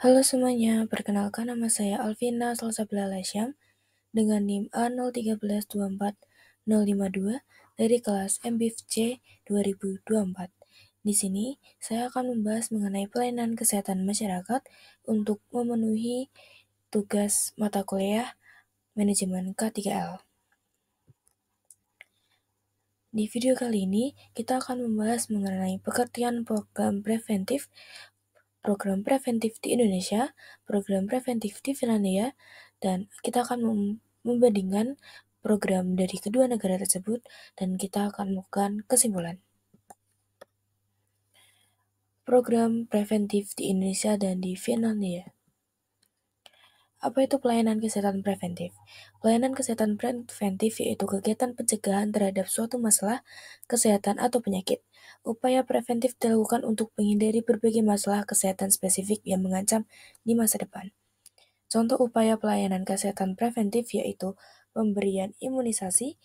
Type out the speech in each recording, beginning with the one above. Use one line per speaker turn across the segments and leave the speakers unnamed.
Halo semuanya, perkenalkan nama saya Alvina Salsabila Lasyam dengan NIM A01324-052 dari kelas MBFC 2024. Di sini, saya akan membahas mengenai pelayanan kesehatan masyarakat untuk memenuhi tugas mata kuliah manajemen K3L. Di video kali ini, kita akan membahas mengenai pengertian program preventif di Indonesia, program preventif di Finlandia, dan kita akan membandingkan program dari kedua negara tersebut, dan kita akan melakukan kesimpulan. Program preventif di Indonesia dan di Finlandia. Apa itu pelayanan kesehatan preventif? Pelayanan kesehatan preventif yaitu kegiatan pencegahan terhadap suatu masalah kesehatan atau penyakit. Upaya preventif dilakukan untuk menghindari berbagai masalah kesehatan spesifik yang mengancam di masa depan. Contoh upaya pelayanan kesehatan preventif yaitu pemberian imunisasi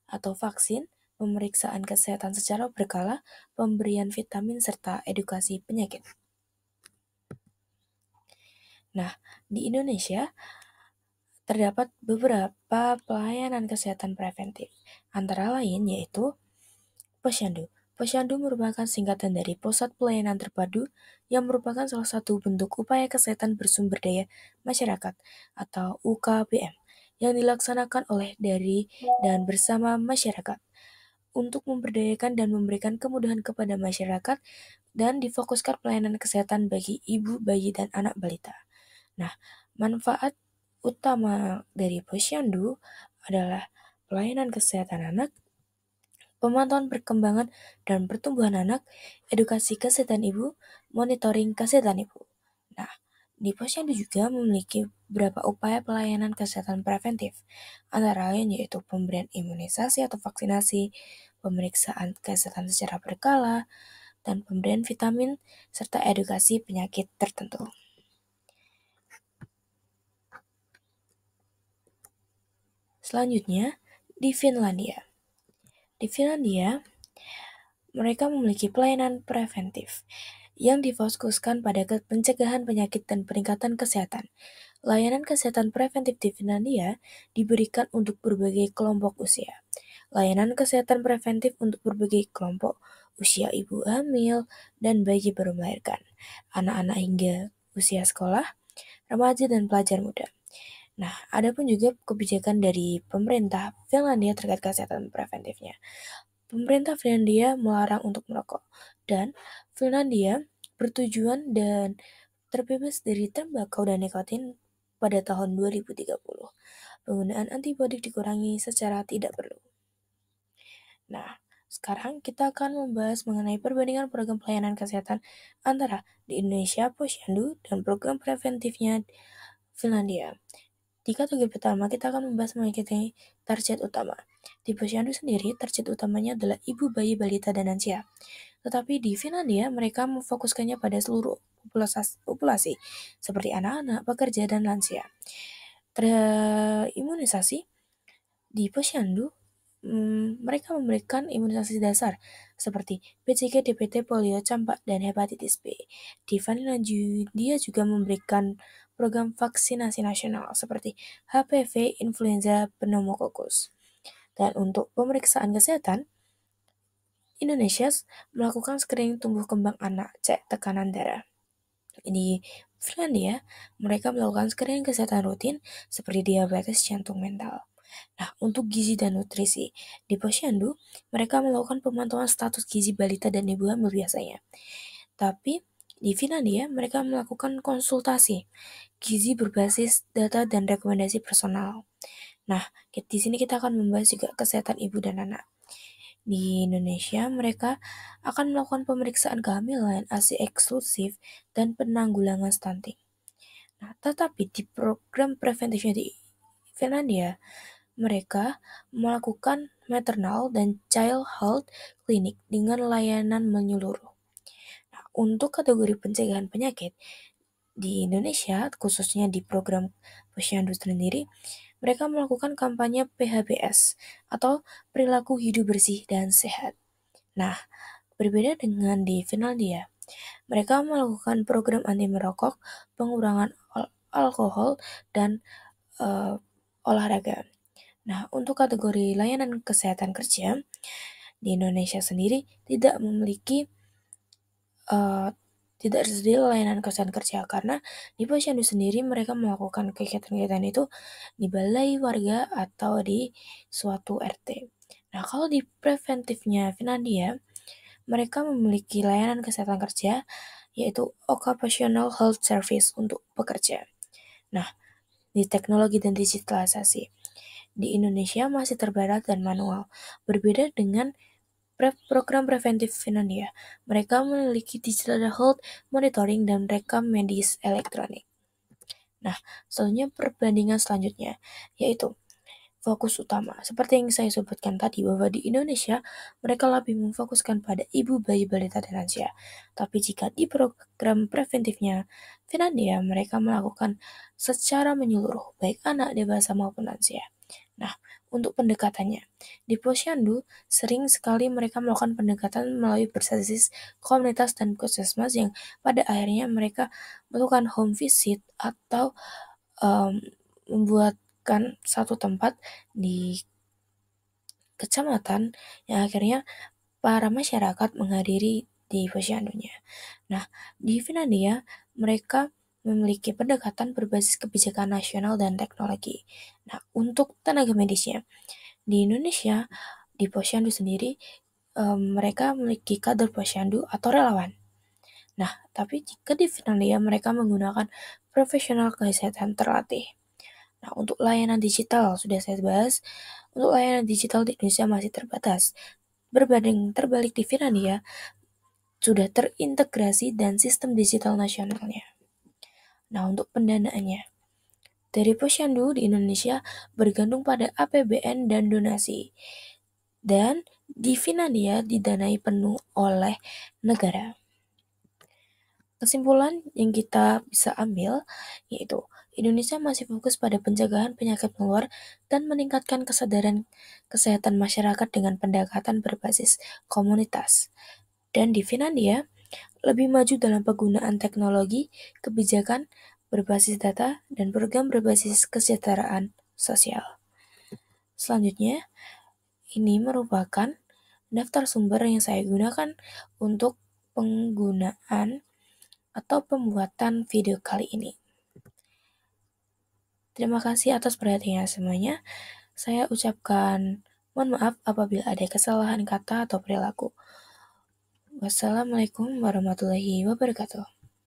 atau vaksin, pemeriksaan kesehatan secara berkala, pemberian vitamin, serta edukasi penyakit. Nah, di Indonesia terdapat beberapa pelayanan kesehatan preventif, antara lain yaitu Posyandu. Posyandu merupakan singkatan dari Pusat Pelayanan Terpadu yang merupakan salah satu bentuk upaya kesehatan bersumber daya masyarakat atau UKBM yang dilaksanakan oleh dari dan bersama masyarakat untuk memberdayakan dan memberikan kemudahan kepada masyarakat dan difokuskan pelayanan kesehatan bagi ibu, bayi, dan anak balita. Nah, manfaat utama dari Posyandu adalah pelayanan kesehatan anak, pemantauan perkembangan dan pertumbuhan anak, edukasi kesehatan ibu, monitoring kesehatan ibu. Nah, di Posyandu juga memiliki beberapa upaya pelayanan kesehatan preventif, antara lain yaitu pemberian imunisasi atau vaksinasi, pemeriksaan kesehatan secara berkala, dan pemberian vitamin, serta edukasi penyakit tertentu. Selanjutnya, di Finlandia. Di Finlandia, mereka memiliki pelayanan preventif yang difokuskan pada pencegahan penyakit dan peningkatan kesehatan. Layanan kesehatan preventif di Finlandia diberikan untuk berbagai kelompok usia. Layanan kesehatan preventif untuk berbagai kelompok usia ibu hamil dan bayi baru melahirkan, anak-anak hingga usia sekolah, remaja dan pelajar muda. Nah, ada pun juga kebijakan dari pemerintah Finlandia terkait kesehatan preventifnya. Pemerintah Finlandia melarang untuk merokok, dan Finlandia bertujuan dan terbebas dari tembakau dan nikotin pada tahun 2030. Penggunaan antibiotik dikurangi secara tidak perlu. Nah, sekarang kita akan membahas mengenai perbandingan program pelayanan kesehatan antara di Indonesia, Posyandu, dan program preventifnya Finlandia. Di kategori pertama, kita akan membahas mengenai target utama. Di Posyandu sendiri, target utamanya adalah ibu, bayi, balita, dan lansia. Tetapi di Finlandia, mereka memfokuskannya pada seluruh populasi seperti anak-anak, pekerja, dan lansia. Imunisasi di Posyandu, mereka memberikan imunisasi dasar seperti BCG, DPT, polio, campak, dan hepatitis B. Di Finlandia juga memberikan program vaksinasi nasional seperti HPV, influenza, pneumokokus. Dan untuk pemeriksaan kesehatan, Indonesia melakukan screening tumbuh kembang anak, cek tekanan darah. Di Finlandia, mereka melakukan screening kesehatan rutin seperti diabetes jantung mental. Nah, untuk gizi dan nutrisi, di Posyandu, mereka melakukan pemantauan status gizi balita dan ibu hamil biasanya. Tapi, di Finlandia, mereka melakukan konsultasi gizi berbasis data dan rekomendasi personal. Nah, di sini kita akan membahas juga kesehatan ibu dan anak. Di Indonesia, mereka akan melakukan pemeriksaan kehamilan, ASI eksklusif, dan penanggulangan stunting. Nah, tetapi di program preventifnya di Finlandia, mereka melakukan maternal dan child health clinic dengan layanan menyeluruh. Nah, untuk kategori pencegahan penyakit, di Indonesia, khususnya di program Posyandu sendiri, mereka melakukan kampanye PHBS atau perilaku hidup bersih dan sehat. Nah, berbeda dengan di Finlandia. Mereka melakukan program anti merokok, pengurangan alkohol, dan uh, olahraga. Nah, untuk kategori layanan kesehatan kerja, di Indonesia sendiri uh, tidak tersedia layanan kesehatan kerja karena di posyandu sendiri mereka melakukan kegiatan-kegiatan itu di balai warga atau di suatu RT. Nah, kalau di preventifnya Finlandia, mereka memiliki layanan kesehatan kerja yaitu Occupational Health Service untuk pekerja. Nah, di teknologi dan digitalisasi, di Indonesia masih terbatas dan manual. Berbeda dengan program preventif Finlandia, mereka memiliki digital health monitoring dan rekam medis elektronik. Nah, selanjutnya perbandingan selanjutnya, yaitu fokus utama. Seperti yang saya sebutkan tadi, bahwa di Indonesia, mereka lebih memfokuskan pada ibu, bayi, balita, dan lansia. Tapi jika di program preventifnya Finlandia, mereka melakukan secara menyeluruh, baik anak, dewasa, maupun lansia. Nah, untuk pendekatannya, di posyandu sering sekali mereka melakukan pendekatan melalui berbasis komunitas dan puskesmas yang pada akhirnya mereka melakukan home visit atau membuatkan satu tempat di kecamatan yang akhirnya para masyarakat menghadiri di posyandunya. Nah, di Finlandia mereka memiliki pendekatan berbasis kebijakan nasional dan teknologi. Nah, untuk tenaga medisnya, di Indonesia, di posyandu sendiri, mereka memiliki kader posyandu atau relawan. Nah, tapi jika di Finlandia mereka menggunakan profesional kesehatan terlatih. Nah, untuk layanan digital sudah saya bahas, untuk layanan digital di Indonesia masih terbatas. Berbanding terbalik di Finlandia, sudah terintegrasi dan sistem digital nasionalnya. Nah, untuk pendanaannya, dari posyandu di Indonesia bergantung pada APBN dan donasi. Dan di Finlandia didanai penuh oleh negara. Kesimpulan yang kita bisa ambil yaitu Indonesia masih fokus pada pencegahan penyakit menular dan meningkatkan kesadaran kesehatan masyarakat dengan pendekatan berbasis komunitas. Dan di Finlandia lebih maju dalam penggunaan teknologi, kebijakan berbasis data, dan program berbasis kesejahteraan sosial. Selanjutnya, ini merupakan daftar sumber yang saya gunakan untuk penggunaan atau pembuatan video kali ini. Terima kasih atas perhatiannya semuanya. Saya ucapkan mohon maaf apabila ada kesalahan kata atau perilaku. Wassalamualaikum warahmatullahi wabarakatuh.